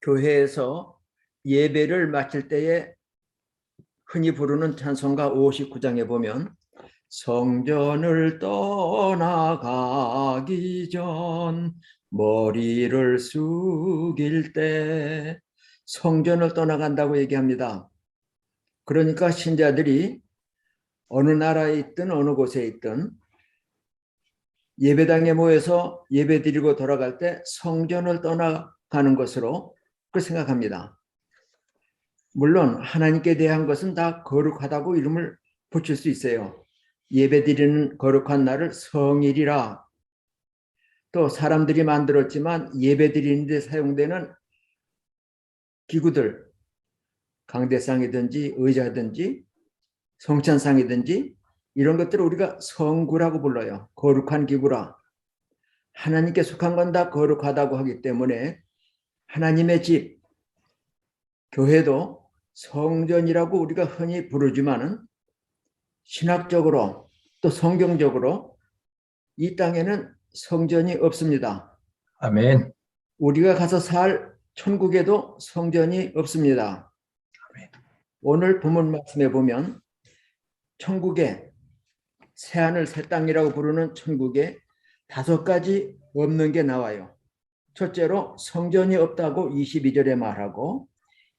교회에서 예배를 마칠 때에 흔히 부르는 찬송가 59장에 보면 성전을 떠나가기 전 머리를 숙일 때 성전을 떠나간다고 얘기합니다. 그러니까 신자들이 어느 나라에 있든 어느 곳에 있든 예배당에 모여서 예배드리고 돌아갈 때 성전을 떠나가는 것으로 생각합니다. 물론 하나님께 대한 것은 다 거룩하다고 이름을 붙일 수 있어요. 예배드리는 거룩한 날을 성일이라, 또 사람들이 만들었지만 예배드리는 데 사용되는 기구들, 강대상이든지 의자든지 성찬상이든지 이런 것들을 우리가 성구라고 불러요. 거룩한 기구라. 하나님께 속한 건 다 거룩하다고 하기 때문에 하나님의 집, 교회도 성전이라고 우리가 흔히 부르지만은 신학적으로 또 성경적으로 이 땅에는 성전이 없습니다. 아멘. 우리가 가서 살 천국에도 성전이 없습니다. 아멘. 오늘 본문 말씀에 보면 천국에 새하늘 새 땅이라고 부르는 천국에 5가지 없는 게 나와요. 첫째로 성전이 없다고 22절에 말하고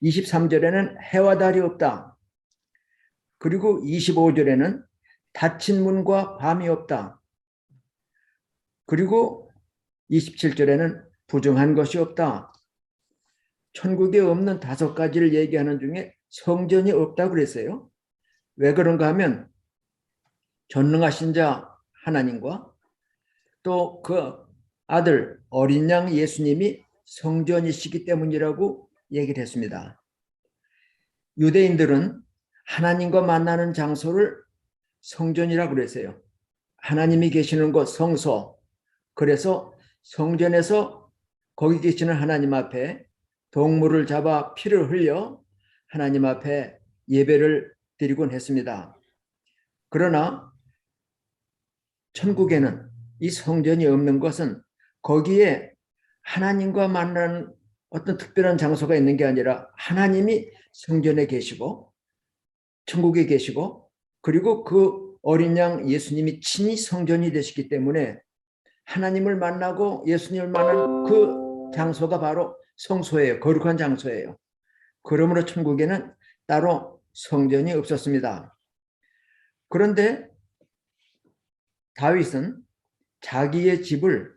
23절에는 해와 달이 없다. 그리고 25절에는 닫힌 문과 밤이 없다. 그리고 27절에는 부정한 것이 없다. 천국에 없는 5가지를 얘기하는 중에 성전이 없다고 그랬어요. 왜 그런가 하면 전능하신 자 하나님과 또 그 아들 어린 양 예수님이 성전이시기 때문이라고 얘기를 했습니다. 유대인들은 하나님과 만나는 장소를 성전이라고 그랬어요. 하나님이 계시는 곳 성소. 그래서 성전에서 거기 계시는 하나님 앞에 동물을 잡아 피를 흘려 하나님 앞에 예배를 드리곤 했습니다. 그러나 천국에는 이 성전이 없는 것은 거기에 하나님과 만나는 어떤 특별한 장소가 있는 게 아니라 하나님이 성전에 계시고 천국에 계시고 그리고 그 어린 양 예수님이 친히 성전이 되시기 때문에 하나님을 만나고 예수님을 만나는 그 장소가 바로 성소예요. 거룩한 장소예요. 그러므로 천국에는 따로 성전이 없었습니다. 그런데 다윗은 자기의 집을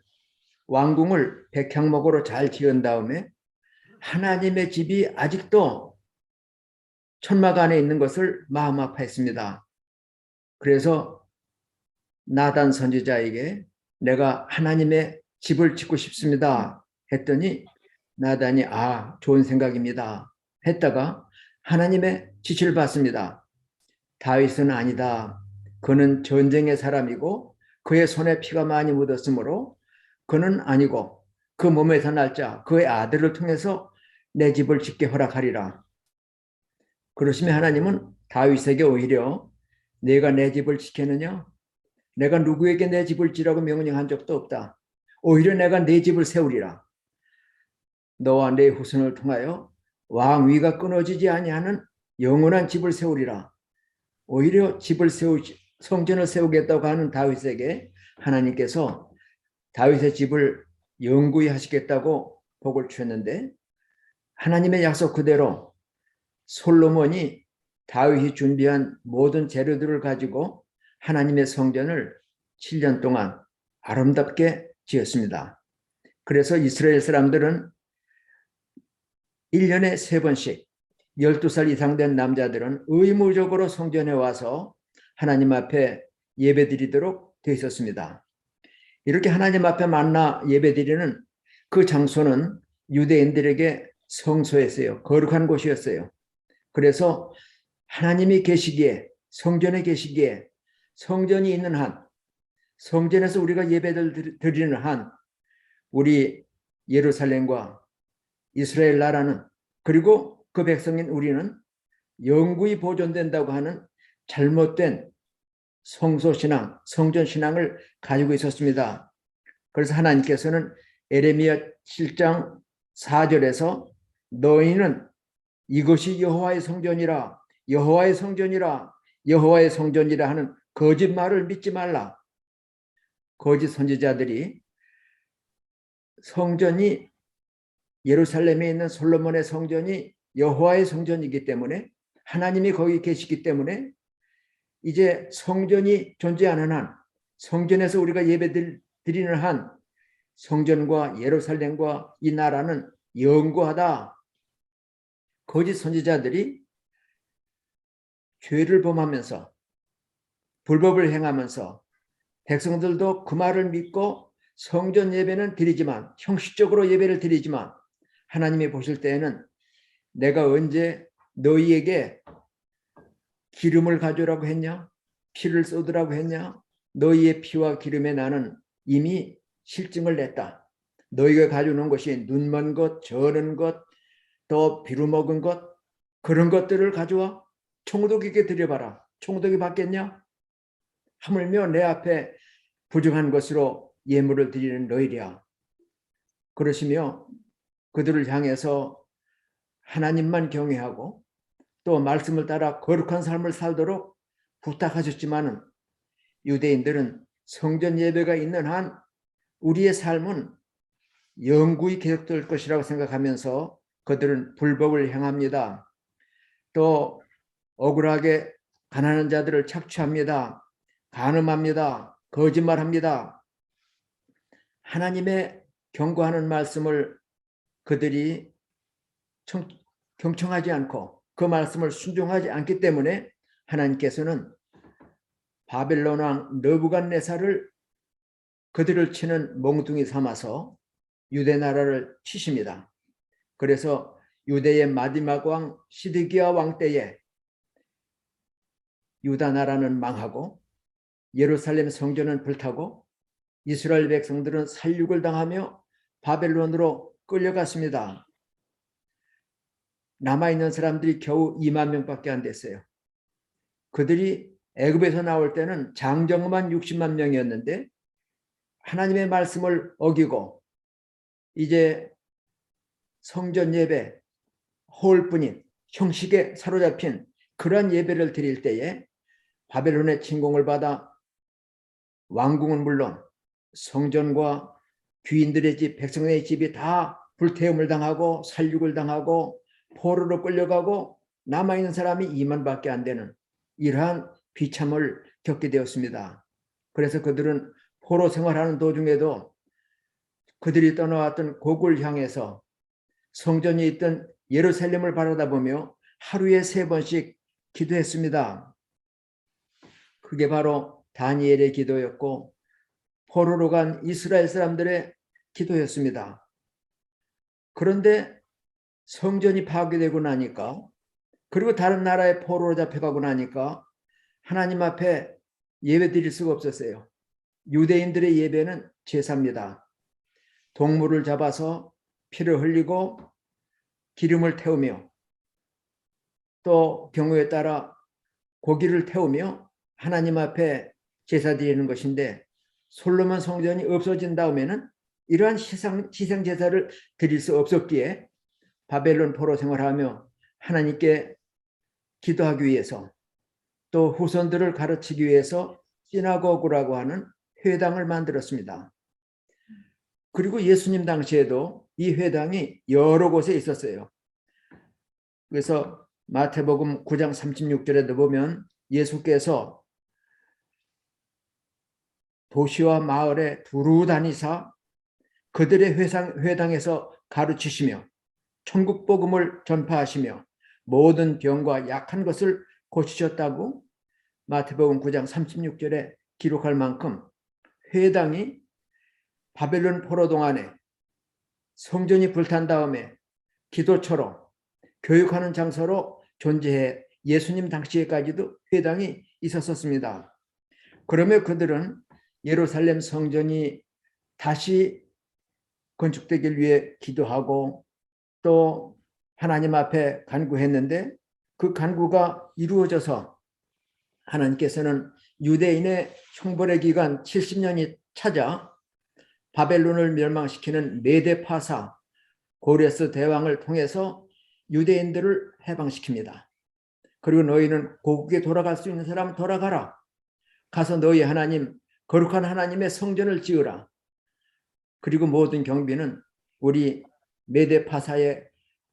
왕궁을 백향목으로 잘 지은 다음에 하나님의 집이 아직도 천막 안에 있는 것을 마음 아파했습니다. 그래서 나단 선지자에게 내가 하나님의 집을 짓고 싶습니다 했더니 나단이 좋은 생각입니다 했다가 하나님의 지시를 받습니다. 다윗은 아니다. 그는 전쟁의 사람이고 그의 손에 피가 많이 묻었으므로 그는 아니고 그 몸에서 날 자 그의 아들을 통해서 내 집을 짓게 허락하리라. 그러시면 하나님은 다윗에게 오히려 내가 내 집을 지켰느냐? 내가 누구에게 내 집을 지라고 명령한 적도 없다. 오히려 내가 내 집을 세우리라. 너와 내 후손을 통하여 왕위가 끊어지지 아니하는 영원한 집을 세우리라. 오히려 성전을 세우겠다고 하는 다윗에게 하나님께서 다윗의 집을 영구히 하시겠다고 복을 주셨는데 하나님의 약속 그대로 솔로몬이 다윗이 준비한 모든 재료들을 가지고 하나님의 성전을 7년 동안 아름답게 지었습니다. 그래서 이스라엘 사람들은 1년에 3번씩 12살 이상 된 남자들은 의무적으로 성전에 와서 하나님 앞에 예배드리도록 되어 있었습니다. 이렇게 하나님 앞에 만나 예배드리는 그 장소는 유대인들에게 성소였어요. 거룩한 곳이었어요. 그래서 하나님이 계시기에 성전에 계시기에 성전이 있는 한 성전에서 우리가 예배를 드리는 한 우리 예루살렘과 이스라엘 나라는 그리고 그 백성인 우리는 영구히 보존된다고 하는 잘못된 성소신앙, 성전신앙을 가지고 있었습니다. 그래서 하나님께서는 에레미야 7장 4절에서 너희는 이것이 여호와의 성전이라 여호와의 성전이라 여호와의 성전이라 하는 거짓말을 믿지 말라. 거짓 선지자들이 성전이 예루살렘에 있는 솔로몬의 성전이 여호와의 성전이기 때문에 하나님이 거기 계시기 때문에 이제 성전이 존재하는 한 성전에서 우리가 예배 드리는 한 성전과 예루살렘과 이 나라는 영구하다. 거짓 선지자들이 죄를 범하면서 불법을 행하면서 백성들도 그 말을 믿고 성전 예배는 드리지만 형식적으로 예배를 드리지만 하나님이 보실 때에는 내가 언제 너희에게 기름을 가져오라고 했냐? 피를 쏟으라고 했냐? 너희의 피와 기름에 나는 이미 실증을 냈다. 너희가 가져오는 것이 눈먼 것, 저는 것, 또 비루먹은 것 그런 것들을 가져와 총독에게 드려봐라. 총독이 받겠냐? 하물며 내 앞에 부정한 것으로 예물을 드리는 너희랴. 그러시며 그들을 향해서 하나님만 경외하고 또 말씀을 따라 거룩한 삶을 살도록 부탁하셨지만은 유대인들은 성전 예배가 있는 한 우리의 삶은 영구히 계속될 것이라고 생각하면서 그들은 불법을 행합니다. 또 억울하게 가난한 자들을 착취합니다. 간음합니다. 거짓말합니다. 하나님의 경고하는 말씀을 그들이 경청하지 않고 그 말씀을 순종하지 않기 때문에 하나님께서는 바벨론 왕 느부갓네살을 그들을 치는 몽둥이 삼아서 유대 나라를 치십니다. 그래서 유대의 마지막 왕 시드기야 왕 때에 유다 나라는 망하고 예루살렘 성전은 불타고 이스라엘 백성들은 살육을 당하며 바벨론으로 끌려갔습니다. 남아있는 사람들이 겨우 2만 명밖에 안 됐어요. 그들이 애굽에서 나올 때는 장정만 60만 명이었는데 하나님의 말씀을 어기고 이제 성전 예배, 허울뿐인 형식에 사로잡힌 그러한 예배를 드릴 때에 바벨론의 침공을 받아 왕궁은 물론 성전과 귀인들의 집, 백성의 집이 다 불태움을 당하고 살육을 당하고 포로로 끌려가고 남아있는 사람이 2만밖에 안 되는 이러한 비참을 겪게 되었습니다. 그래서 그들은 포로 생활하는 도중에도 그들이 떠나왔던 고국을 향해서 성전이 있던 예루살렘을 바라다보며 하루에 3번씩 기도했습니다. 그게 바로 다니엘의 기도였고 포로로 간 이스라엘 사람들의 기도였습니다. 그런데 성전이 파괴되고 나니까 그리고 다른 나라의 포로로 잡혀가고 나니까 하나님 앞에 예배 드릴 수가 없었어요. 유대인들의 예배는 제사입니다. 동물을 잡아서 피를 흘리고 기름을 태우며 또 경우에 따라 고기를 태우며 하나님 앞에 제사 드리는 것인데 솔로몬 성전이 없어진 다음에는 이러한 희생 제사를 드릴 수 없었기에 바벨론 포로 생활하며 하나님께 기도하기 위해서 또 후손들을 가르치기 위해서 시나고그라고 하는 회당을 만들었습니다. 그리고 예수님 당시에도 이 회당이 여러 곳에 있었어요. 그래서 마태복음 9장 36절에도 보면 예수께서 도시와 마을에 두루 다니사 그들의 회당에서 가르치시며 천국 복음을 전파하시며 모든 병과 약한 것을 고치셨다고 마태복음 9장 36절에 기록할 만큼 회당이 바벨론 포로 동안에 성전이 불탄 다음에 기도처로 교육하는 장소로 존재해 예수님 당시에까지도 회당이 있었습니다. 그러며 그들은 예루살렘 성전이 다시 건축되길 위해 기도하고 또 하나님 앞에 간구했는데 그 간구가 이루어져서 하나님께서는 유대인의 형벌의 기간 70년이 찾아 바벨론을 멸망시키는 메데 파사 고레스 대왕을 통해서 유대인들을 해방시킵니다. 그리고 너희는 고국에 돌아갈 수 있는 사람은 돌아가라. 가서 너희 하나님, 거룩한 하나님의 성전을 지으라. 그리고 모든 경비는 우리 메데파사의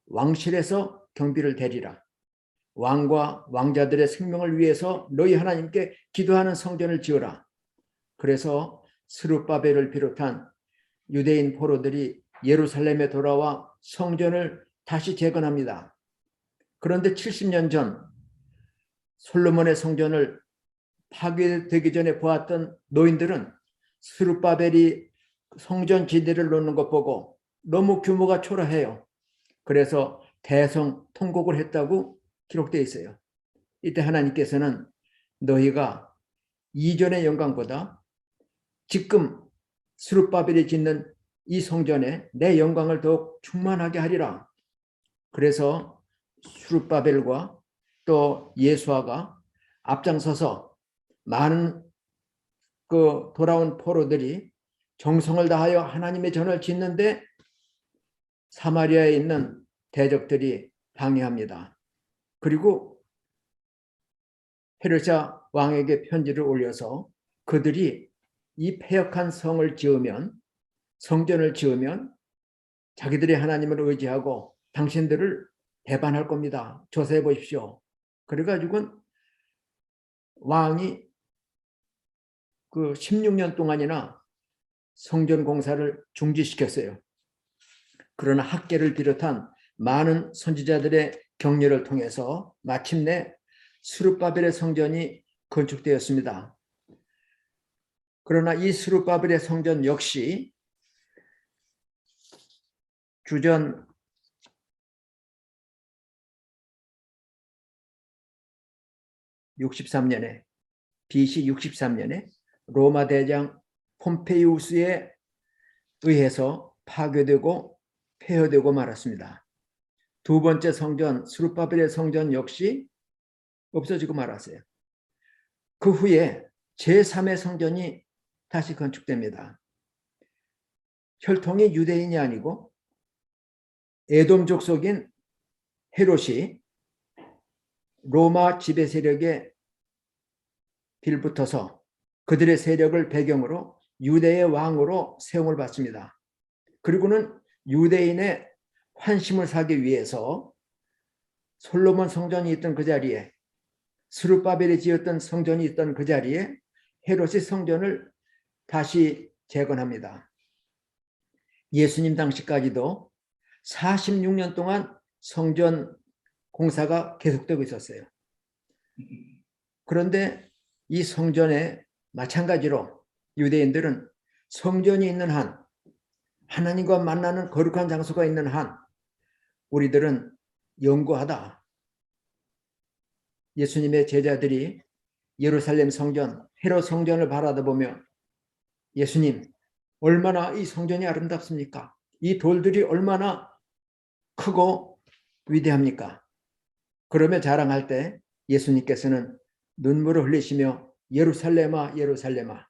왕실에서 경비를 대리라. 왕과 왕자들의 생명을 위해서 너희 하나님께 기도하는 성전을 지으라. 그래서 스룹바벨을 비롯한 유대인 포로들이 예루살렘에 돌아와 성전을 다시 재건합니다. 그런데 70년 전 솔로몬의 성전을 파괴되기 전에 보았던 노인들은 스룹바벨이 성전 지대를 놓는 것 보고 너무 규모가 초라해요. 그래서 대성 통곡을 했다고 기록되어 있어요. 이때 하나님께서는 너희가 이전의 영광보다 지금 스룹바벨이 짓는 이 성전에 내 영광을 더욱 충만하게 하리라. 그래서 스룹바벨과 또 예수아가 앞장서서 많은 그 돌아온 포로들이 정성을 다하여 하나님의 전을 짓는데 사마리아에 있는 대적들이 방해합니다. 그리고 페르시아 왕에게 편지를 올려서 그들이 이 패역한 성을 지으면, 성전을 지으면 자기들이 하나님을 의지하고 당신들을 배반할 겁니다. 조사해 보십시오. 그래가지고 왕이 그 16년 동안이나 성전 공사를 중지시켰어요. 그러나 학계를 비롯한 많은 선지자들의 격려를 통해서 마침내 스룹바벨의 성전이 건축되었습니다. 그러나 이 스룹바벨의 성전 역시 주전 63년에 BC 63년에 로마 대장 폼페이우스에 의해서 파괴되고 폐허되고 말았습니다. 두 번째 성전 스룹바벨의 성전 역시 없어지고 말았어요. 그 후에 제3의 성전이 다시 건축됩니다. 혈통이 유대인이 아니고 에돔 족속인 헤롯이 로마 지배 세력에 빌붙어서 그들의 세력을 배경으로 유대의 왕으로 세움을 받습니다. 그리고는 유대인의 환심을 사기 위해서 솔로몬 성전이 있던 그 자리에, 스룹바벨이 지었던 성전이 있던 그 자리에 헤롯이 성전을 다시 재건합니다. 예수님 당시까지도 46년 동안 성전 공사가 계속되고 있었어요. 그런데 이 성전에 마찬가지로 유대인들은 성전이 있는 한, 하나님과 만나는 거룩한 장소가 있는 한 우리들은 영구하다. 예수님의 제자들이 예루살렘 성전, 헤롯 성전을 바라다보며 예수님, 얼마나 이 성전이 아름답습니까? 이 돌들이 얼마나 크고 위대합니까? 그러며 자랑할 때 예수님께서는 눈물을 흘리시며 예루살렘아 예루살렘아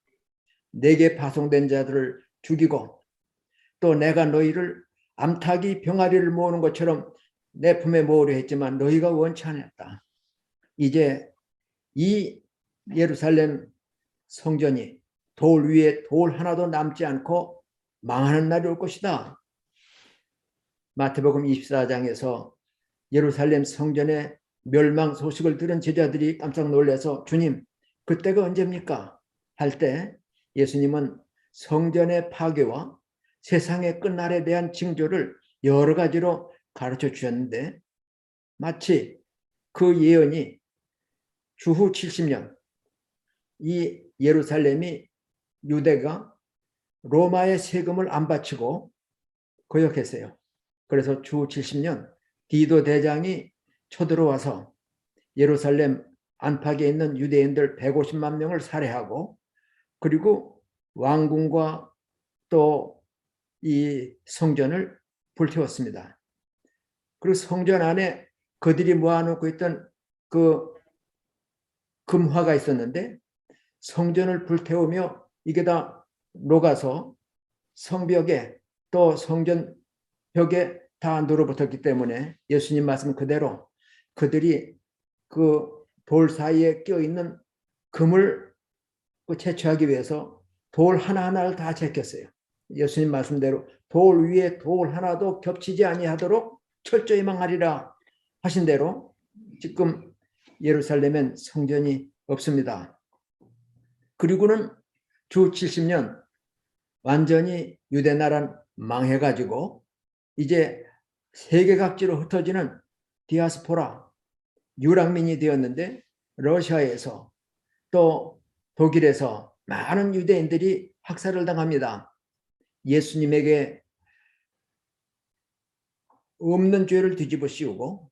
내게 파송된 자들을 죽이고 또 내가 너희를 암탉이 병아리를 모으는 것처럼 내 품에 모으려 했지만 너희가 원치 않았다. 이제 이 예루살렘 성전이 돌 위에 돌 하나도 남지 않고 망하는 날이 올 것이다. 마태복음 24장에서 예루살렘 성전의 멸망 소식을 들은 제자들이 깜짝 놀라서 주님, 그때가 언제입니까? 할 때 예수님은 성전의 파괴와 세상의 끝날에 대한 징조를 여러 가지로 가르쳐 주셨는데 마치 그 예언이 주후 70년 이 예루살렘이 유대가 로마의 세금을 안 바치고 거역했어요. 그래서 주후 70년 디도 대장이 쳐들어와서 예루살렘 안팎에 있는 유대인들 150만 명을 살해하고 그리고 왕궁과 또 이 성전을 불태웠습니다. 그리고 성전 안에 그들이 모아놓고 있던 그 금화가 있었는데 성전을 불태우며 이게 다 녹아서 성벽에 또 성전 벽에 다 누러붙었기 때문에 예수님 말씀 그대로 그들이 그 돌 사이에 껴있는 금을 채취하기 위해서 돌 하나하나를 다 제꼈어요. 예수님 말씀대로 돌 위에 돌 하나도 겹치지 아니하도록 철저히 망하리라 하신 대로 지금 예루살렘엔 성전이 없습니다. 그리고는 주 70년 완전히 유대 나라는 망해가지고 이제 세계 각지로 흩어지는 디아스포라 유랑민이 되었는데 러시아에서 또 독일에서 많은 유대인들이 학살을 당합니다. 예수님에게 없는 죄를 뒤집어 씌우고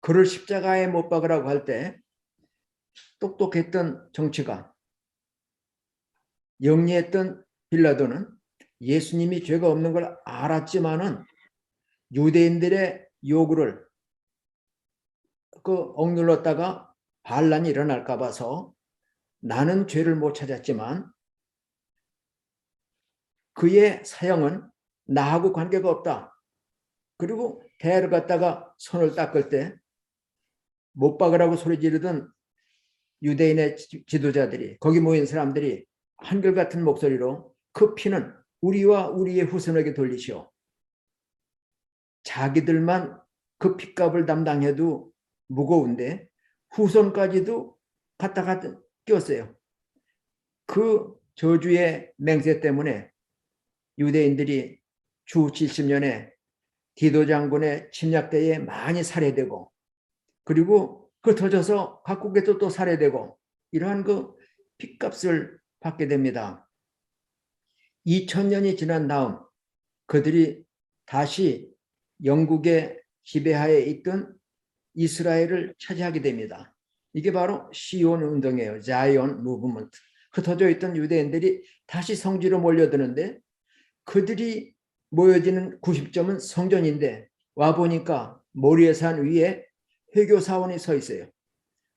그를 십자가에 못 박으라고 할 때 똑똑했던 정치가 영리했던 빌라도는 예수님이 죄가 없는 걸 알았지만은 유대인들의 요구를 억눌렀다가 반란이 일어날까 봐서 나는 죄를 못 찾았지만 그의 사형은 나하고 관계가 없다. 그리고 대를 갖다가 손을 닦을 때 못 박으라고 소리 지르던 유대인의 지도자들이 거기 모인 사람들이 한결같은 목소리로 그 피는 우리와 우리의 후손에게 돌리시오. 자기들만 그 핏값을 담당해도 무거운데 후손까지도 갖다가 끼웠어요. 그 저주의 맹세 때문에 유대인들이 주 70년에 디도 장군의 침략 때에 많이 살해되고 그리고 흩어져서 각국에서 또 살해되고 이러한 그 핏값을 받게 됩니다. 2000년이 지난 다음 그들이 다시 영국의 지배하에 있던 이스라엘을 차지하게 됩니다. 이게 바로 시온 운동이에요. 자이언 무브먼트. 흩어져 있던 유대인들이 다시 성지로 몰려드는데 그들이 모여지는 90점은 성전인데 와보니까 모리에산 위에 회교 사원이 서 있어요.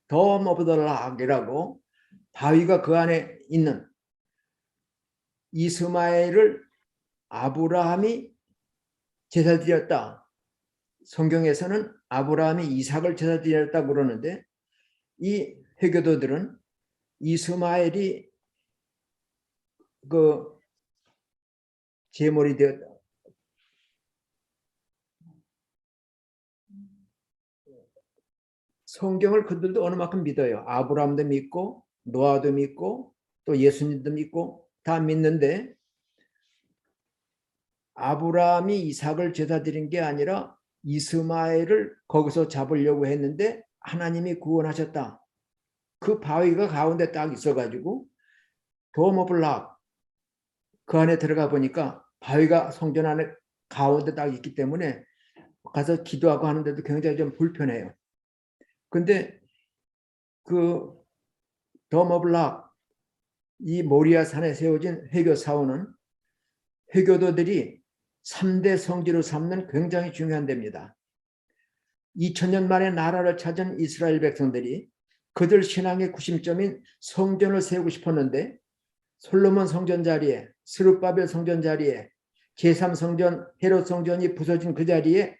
덤 오브 더 락이라고 바위가 그 안에 있는 이스마엘을 아브라함이 제사 드렸다. 성경에서는 아브라함이 이삭을 제사 드렸다고 그러는데 이 회교도들은 이스마엘이 그 제물이 되었다. 성경을 그들도 어느 만큼 믿어요. 아브라함도 믿고 노아도 믿고 또 예수님도 믿고 다 믿는데 아브라함이 이삭을 제사 드린 게 아니라 이스마엘을 거기서 잡으려고 했는데 하나님이 구원하셨다. 그 바위가 가운데 딱 있어가지고 도모블락 그 안에 들어가 보니까 바위가 성전 안에 가운데 딱 있기 때문에 가서 기도하고 하는데도 굉장히 좀 불편해요. 근데 그 도모블락 이 모리아 산에 세워진 회교 사원은 회교도들이 3대 성지로 삼는 굉장히 중요한 데입니다. 2000년 만에 나라를 찾은 이스라엘 백성들이 그들 신앙의 구심점인 성전을 세우고 싶었는데 솔로몬 성전 자리에 스룹바벨 성전 자리에 제3성전 헤롯 성전이 부서진 그 자리에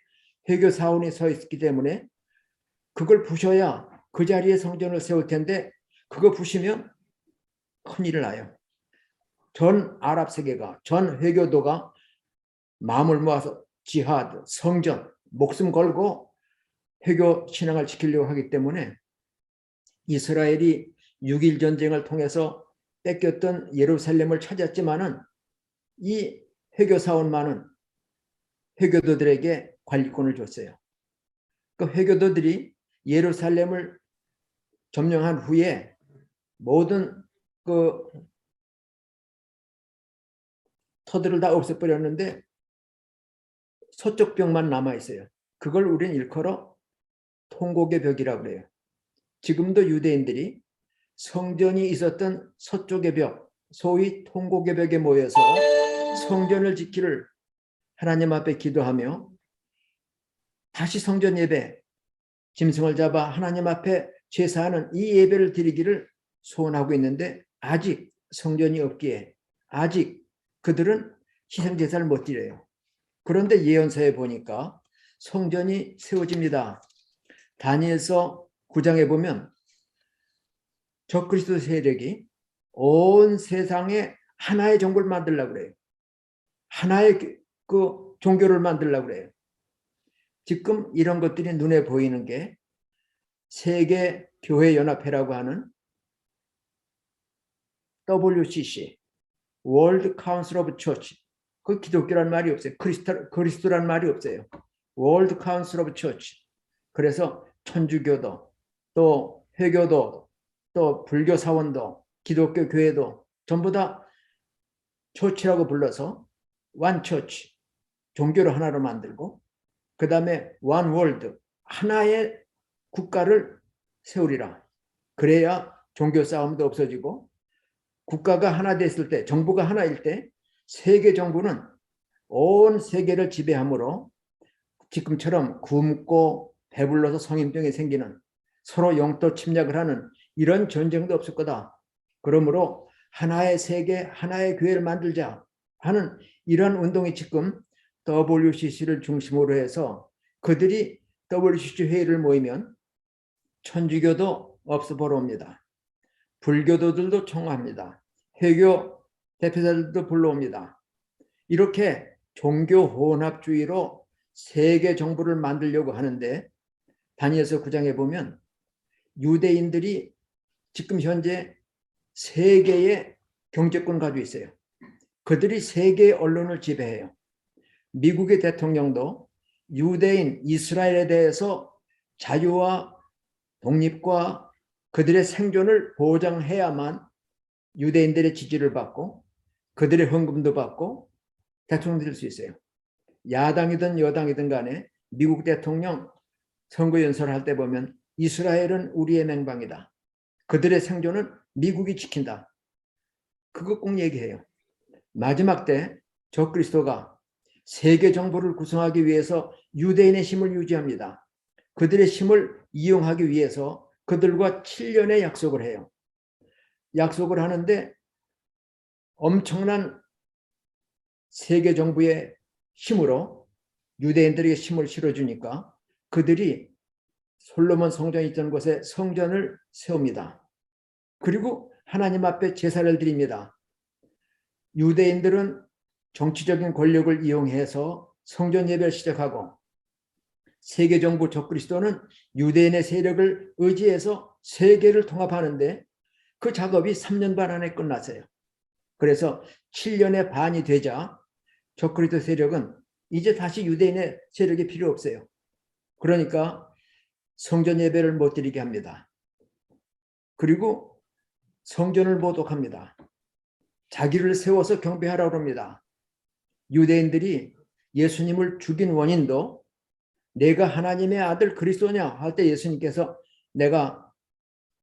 회교 사원이 서 있기 때문에 그걸 부셔야 그 자리에 성전을 세울 텐데 그거 부시면 큰일 나요. 전 아랍 세계가 전 회교도가 마음을 모아서 지하드, 성전, 목숨 걸고 회교 신앙을 지키려고 하기 때문에 이스라엘이 6.1 전쟁을 통해서 뺏겼던 예루살렘을 찾았지만은 이 회교 사원만은 회교도들에게 관리권을 줬어요. 그 회교도들이 예루살렘을 점령한 후에 모든 그 터들을 다 없애버렸는데 서쪽 벽만 남아 있어요. 그걸 우리는 일컬어 통곡의 벽이라고 그래요. 지금도 유대인들이 성전이 있었던 서쪽의 벽, 소위 통곡의 벽에 모여서 성전을 지키를 하나님 앞에 기도하며 다시 성전 예배, 짐승을 잡아 하나님 앞에 제사하는 이 예배를 드리기를 소원하고 있는데 아직 성전이 없기에 아직 그들은 희생제사를 못 드려요. 그런데 예언서에 보니까 성전이 세워집니다. 다니엘서 9장에 보면 적그리스도 세력이 온 세상에 하나의 정부를 만들려고 그래요. 하나의 그 종교를 만들려고 그래요. 지금 이런 것들이 눈에 보이는 게 세계 교회 연합회라고 하는 WCC, World Council of Church. 그 기독교란 말이 없어요. 그리스도란 말이 없어요. World Council of Church. 그래서 천주교도, 또 회교도, 또 불교 사원도, 기독교 교회도 전부 다 처치라고 불러서 one church, 종교를 하나로 만들고, 그 다음에 one world, 하나의 국가를 세우리라. 그래야 종교 싸움도 없어지고, 국가가 하나 됐을 때, 정부가 하나일 때 세계 정부는 온 세계를 지배하므로 지금처럼 굶고 배불러서 성인병이 생기는, 서로 영토 침략을 하는 이런 전쟁도 없을 거다. 그러므로 하나의 세계, 하나의 교회를 만들자 하는 이런 운동이 지금 WCC를 중심으로 해서, 그들이 WCC 회의를 모이면 천주교도 없어보러 옵니다. 불교도들도 청합니다. 회교 대표자들도 불러옵니다. 이렇게 종교 혼합주의로 세계 정부를 만들려고 하는데, 다니엘서 9장에 보면 유대인들이 지금 현재 세계의 경제권 가지고 있어요. 그들이 세계 언론을 지배해요. 미국의 대통령도 유대인 이스라엘에 대해서 자유와 독립과 그들의 생존을 보장해야만 유대인들의 지지를 받고 그들의 헌금도 받고 대통령 될 수 있어요. 야당이든 여당이든 간에 미국 대통령 선거 연설을 할 때 보면 이스라엘은 우리의 맹방이다. 그들의 생존은 미국이 지킨다. 그거 꼭 얘기해요. 마지막 때 적그리스도가 세계 정부를 구성하기 위해서 유대인의 힘을 유지합니다. 그들의 힘을 이용하기 위해서 그들과 7년의 약속을 해요. 약속을 하는데 엄청난 세계 정부의 힘으로 유대인들에게 힘을 실어주니까 그들이 솔로몬 성전이 있던 곳에 성전을 세웁니다. 그리고 하나님 앞에 제사를 드립니다. 유대인들은 정치적인 권력을 이용해서 성전 예배를 시작하고, 세계 정부 적그리스도는 유대인의 세력을 의지해서 세계를 통합하는데 그 작업이 3년 반 안에 끝났어요. 그래서 7년의 반이 되자 적그리스도 세력은 이제 다시 유대인의 세력이 필요 없어요. 그러니까 성전 예배를 못 드리게 합니다. 그리고 성전을 모독합니다. 자기를 세워서 경배하라고 합니다. 유대인들이 예수님을 죽인 원인도 내가 하나님의 아들 그리스도냐 할 때 예수님께서 내가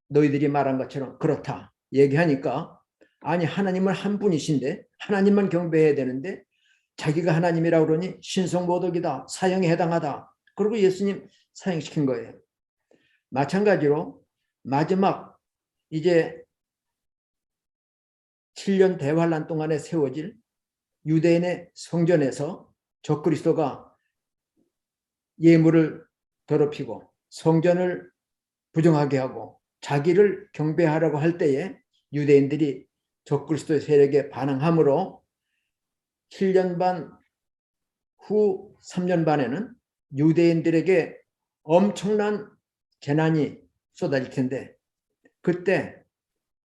너희들이 말한 것처럼 그렇다 얘기하니까, 아니 하나님은 한 분이신데 하나님만 경배해야 되는데 자기가 하나님이라고 그러니 신성모독이다, 사형에 해당하다. 그리고 예수님 사형시킨 거예요. 마찬가지로 마지막 이제 7년 대환란 동안에 세워질 유대인의 성전에서 적그리스도가 예물을 더럽히고 성전을 부정하게 하고 자기를 경배하라고 할 때에 유대인들이 적그리스도의 세력에 반항함으로 7년 반 후 3년 반에는 유대인들에게 엄청난 재난이 쏟아질 텐데, 그때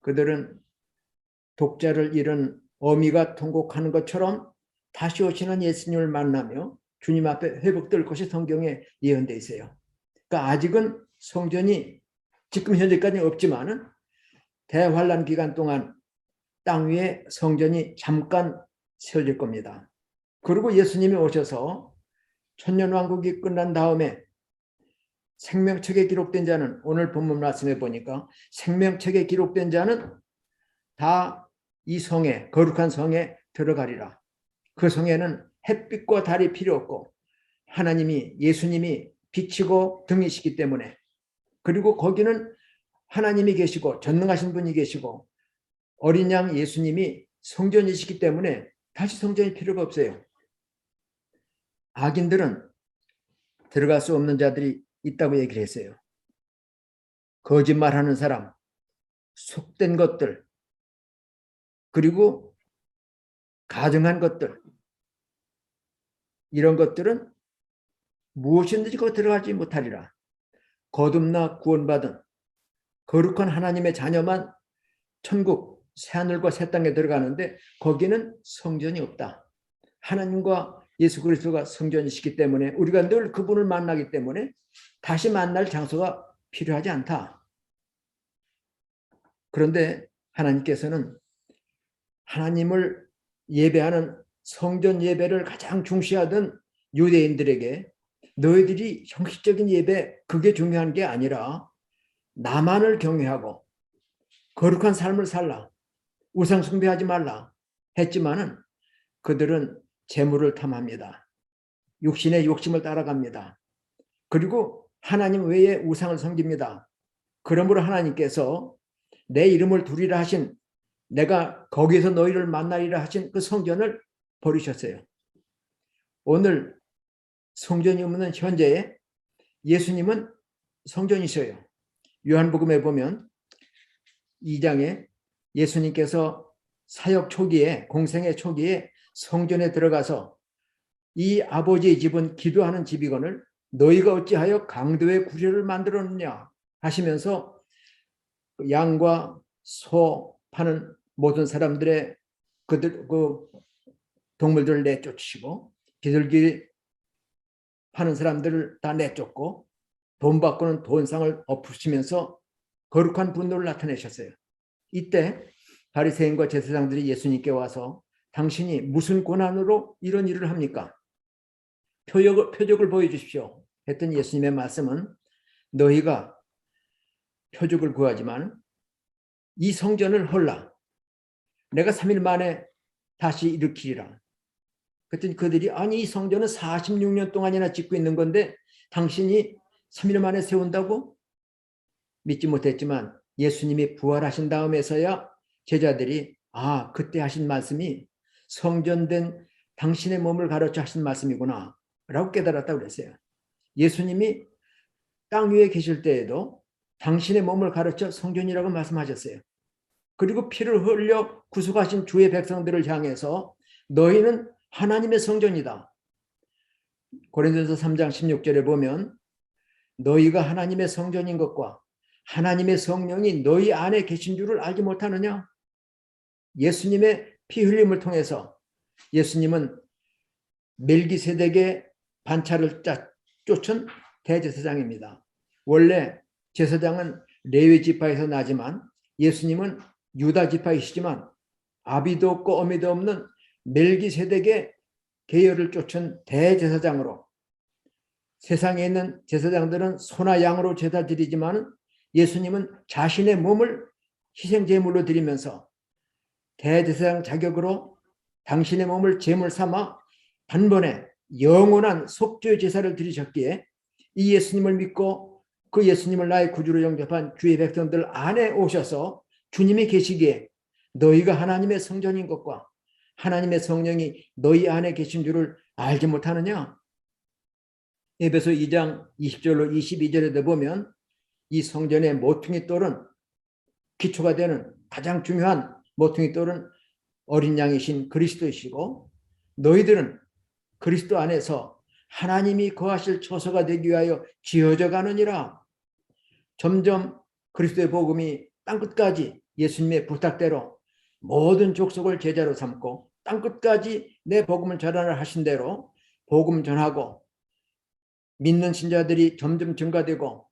그들은 독자를 잃은 어미가 통곡하는 것처럼 다시 오시는 예수님을 만나며 주님 앞에 회복될 것이 성경에 예언되어 있어요. 그러니까 아직은 성전이 지금 현재까지는 없지만은 대환란 기간 동안 땅 위에 성전이 잠깐 세워질 겁니다. 그리고 예수님이 오셔서 천년왕국이 끝난 다음에 생명책에 기록된 자는, 오늘 본문 말씀해 보니까 생명책에 기록된 자는 다 이 성에, 거룩한 성에 들어가리라. 그 성에는 햇빛과 달이 필요 없고 하나님이, 예수님이 빛이고 등이시기 때문에, 그리고 거기는 하나님이 계시고 전능하신 분이 계시고 어린 양 예수님이 성전이시기 때문에 다시 성전이 필요가 없어요. 악인들은 들어갈 수 없는 자들이 있다고 얘기를 했어요. 거짓말하는 사람, 속된 것들, 그리고 가증한 것들, 이런 것들은 무엇이든지 거 들어가지 못하리라. 거듭나 구원받은 거룩한 하나님의 자녀만 천국 새하늘과 새 땅에 들어가는데 거기는 성전이 없다. 하나님과 예수 그리스도가 성전이시기 때문에 우리가 늘 그분을 만나기 때문에 다시 만날 장소가 필요하지 않다. 그런데 하나님께서는 하나님을 예배하는 성전 예배를 가장 중시하던 유대인들에게 너희들이 형식적인 예배 그게 중요한 게 아니라 나만을 경외하고 거룩한 삶을 살라. 우상 숭배하지 말라 했지만은 그들은 재물을 탐합니다. 육신의 욕심을 따라갑니다. 그리고 하나님 외에 우상을 섬깁니다. 그러므로 하나님께서 내 이름을 두리라 하신, 내가 거기에서 너희를 만나리라 하신 그 성전을 버리셨어요. 오늘 성전이 없는 현재에 예수님은 성전이셔요. 요한복음에 보면 2장에 예수님께서 사역 초기에, 공생의 초기에 성전에 들어가서 이 아버지의 집은 기도하는 집이거늘 너희가 어찌하여 강도의 구려를 만들었느냐 하시면서 양과 소 파는 모든 사람들의 그 동물들을 내쫓으시고 비둘기 파는 사람들을 다 내쫓고 돈 받고는 돈상을 엎으시면서 거룩한 분노를 나타내셨어요. 이때 바리새인과 제사장들이 예수님께 와서 당신이 무슨 권한으로 이런 일을 합니까? 표적을 보여주십시오. 했더니 예수님의 말씀은 너희가 표적을 구하지만 이 성전을 헐라. 내가 3일 만에 다시 일으키리라. 그랬더니 그들이 아니 이 성전은 46년 동안이나 짓고 있는 건데 당신이 3일 만에 세운다고? 믿지 못했지만 예수님이 부활하신 다음에서야 제자들이 아 그때 하신 말씀이 성전된 당신의 몸을 가르쳐 하신 말씀이구나 라고 깨달았다고 그랬어요. 예수님이 땅 위에 계실 때에도 당신의 몸을 가르쳐 성전이라고 말씀하셨어요. 그리고 피를 흘려 구속하신 주의 백성들을 향해서 너희는 하나님의 성전이다. 고린도서 3장 16절에 보면 너희가 하나님의 성전인 것과 하나님의 성령이 너희 안에 계신 줄을 알지 못하느냐? 예수님의 피 흘림을 통해서 예수님은 멜기세덱의 반차를 쫓은 대제사장입니다. 원래 제사장은 레위 지파에서 나지만 예수님은 유다 지파이시지만 아비도 없고 어미도 없는 멜기세덱의 계열을 쫓은 대제사장으로 세상에 있는 제사장들은 소나 양으로 제사 드리지만 예수님은 자신의 몸을 희생제물로 드리면서 대제사장 자격으로 당신의 몸을 제물 삼아 단번에 영원한 속죄 제사를 드리셨기에 이 예수님을 믿고 그 예수님을 나의 구주로 영접한 주의 백성들 안에 오셔서 주님이 계시기에 너희가 하나님의 성전인 것과 하나님의 성령이 너희 안에 계신 줄을 알지 못하느냐? 에베소 2장 20절로 22절에도 보면 이 성전의 모퉁이 돌은 기초가 되는 가장 중요한 모퉁이 돌은 어린 양이신 그리스도이시고 너희들은 그리스도 안에서 하나님이 거하실 처소가 되기 위하여 지어져 가느니라. 점점 그리스도의 복음이 땅끝까지 예수님의 부탁대로 모든 족속을 제자로 삼고 땅끝까지 내 복음을 전하라 하신 대로 복음 전하고 믿는 신자들이 점점 증가되고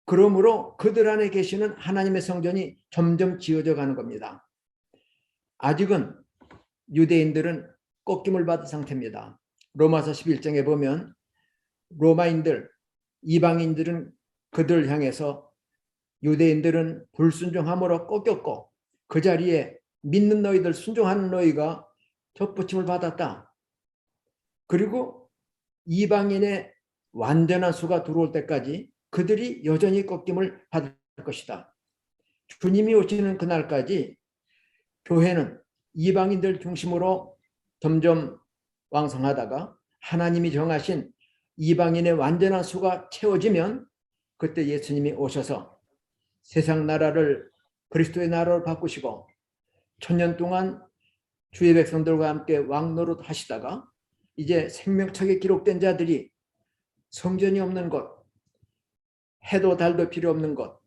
그러므로 그들 안에 계시는 하나님의 성전이 점점 지어져 가는 겁니다. 아직은 유대인들은 꺾임을 받은 상태입니다. 로마서 11장에 보면 로마인들, 이방인들은 그들을 향해서 유대인들은 불순종함으로 꺾였고 그 자리에 믿는 너희들, 순종하는 너희가 접붙임을 받았다. 그리고 이방인의 완전한 수가 들어올 때까지 그들이 여전히 꺾임을 받을 것이다. 주님이 오시는 그날까지 교회는 이방인들 중심으로 점점 왕성하다가 하나님이 정하신 이방인의 완전한 수가 채워지면 그때 예수님이 오셔서 세상 나라를 그리스도의 나라로 바꾸시고 천년 동안 주의 백성들과 함께 왕노릇 하시다가 이제 생명책에 기록된 자들이 성전이 없는 곳, 해도 달도 필요 없는 곳,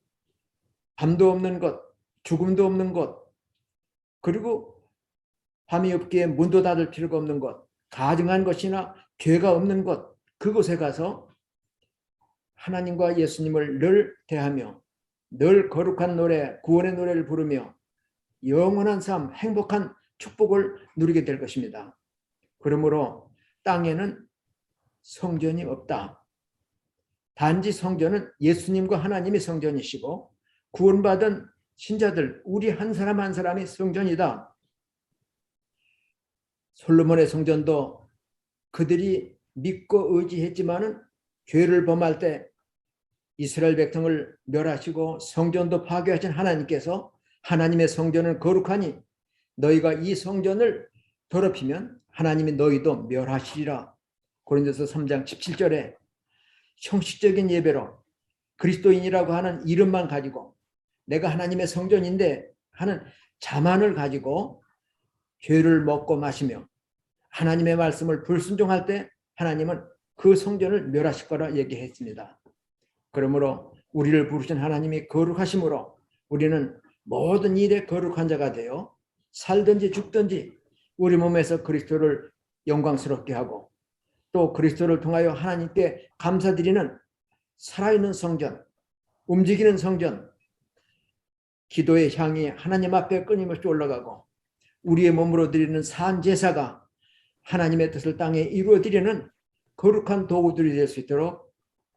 밤도 없는 곳, 죽음도 없는 곳, 그리고 밤이 없기에 문도 닫을 필요가 없는 곳, 가증한 것이나 죄가 없는 곳, 그곳에 가서 하나님과 예수님을 늘 대하며 늘 거룩한 노래, 구원의 노래를 부르며 영원한 삶, 행복한 축복을 누리게 될 것입니다. 그러므로 땅에는 성전이 없다. 단지 성전은 예수님과 하나님이 성전이시고 구원받은 신자들, 우리 한 사람 한 사람이 성전이다. 솔로몬의 성전도 그들이 믿고 의지했지만은 죄를 범할 때 이스라엘 백성을 멸하시고 성전도 파괴하신 하나님께서 하나님의 성전은 거룩하니 너희가 이 성전을 더럽히면 하나님이 너희도 멸하시리라. 고린도서 3장 17절에 형식적인 예배로 그리스도인이라고 하는 이름만 가지고 내가 하나님의 성전인데 하는 자만을 가지고 죄를 먹고 마시며 하나님의 말씀을 불순종할 때 하나님은 그 성전을 멸하실 거라 얘기했습니다. 그러므로 우리를 부르신 하나님이 거룩하심으로 우리는 모든 일에 거룩한 자가 되어 살든지 죽든지 우리 몸에서 그리스도를 영광스럽게 하고 또 그리스도를 통하여 하나님께 감사드리는 살아있는 성전, 움직이는 성전, 기도의 향이 하나님 앞에 끊임없이 올라가고 우리의 몸으로 드리는 산 제사가 하나님의 뜻을 땅에 이루어 드리는 거룩한 도구들이 될 수 있도록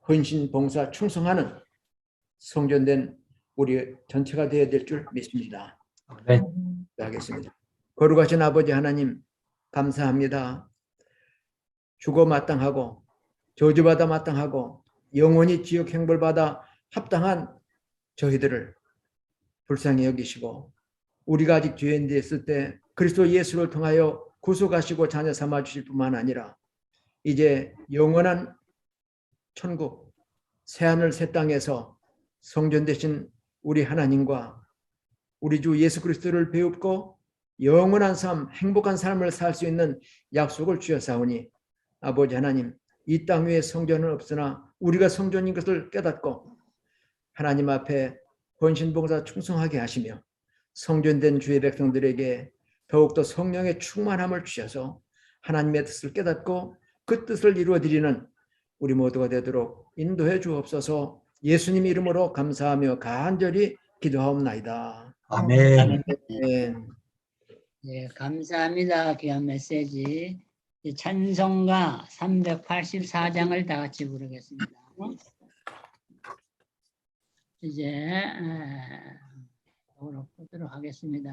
헌신, 봉사, 충성하는 성전된 우리 전체가 되어야 될 줄 믿습니다. 네. 하겠습니다. 거룩하신 아버지 하나님 감사합니다. 죽어 마땅하고 저주받아 마땅하고 영원히 지옥 형벌받아 합당한 저희들을 불쌍히 여기시고 우리가 아직 죄인 되었을 때 그리스도 예수를 통하여 구속하시고 자녀 삼아 주실 뿐만 아니라 이제 영원한 천국 새하늘 새 땅에서 성전 되신 우리 하나님과 우리 주 예수 그리스도를 배웁고 영원한 삶, 행복한 삶을 살 수 있는 약속을 주셨사오니 아버지 하나님, 이 땅 위에 성전은 없으나 우리가 성전인 것을 깨닫고 하나님 앞에 헌신봉사 충성하게 하시며 성전된 주의 백성들에게 더욱더 성령의 충만함을 주셔서 하나님의 뜻을 깨닫고 그 뜻을 이루어드리는 우리 모두가 되도록 인도해 주옵소서. 예수님 이름으로 감사하며 간절히 기도하옵나이다. 아멘. 아멘. 네, 감사합니다. 귀한 메시지. 찬송가 384장을 다 같이 부르겠습니다. 이제 보도록 하겠습니다.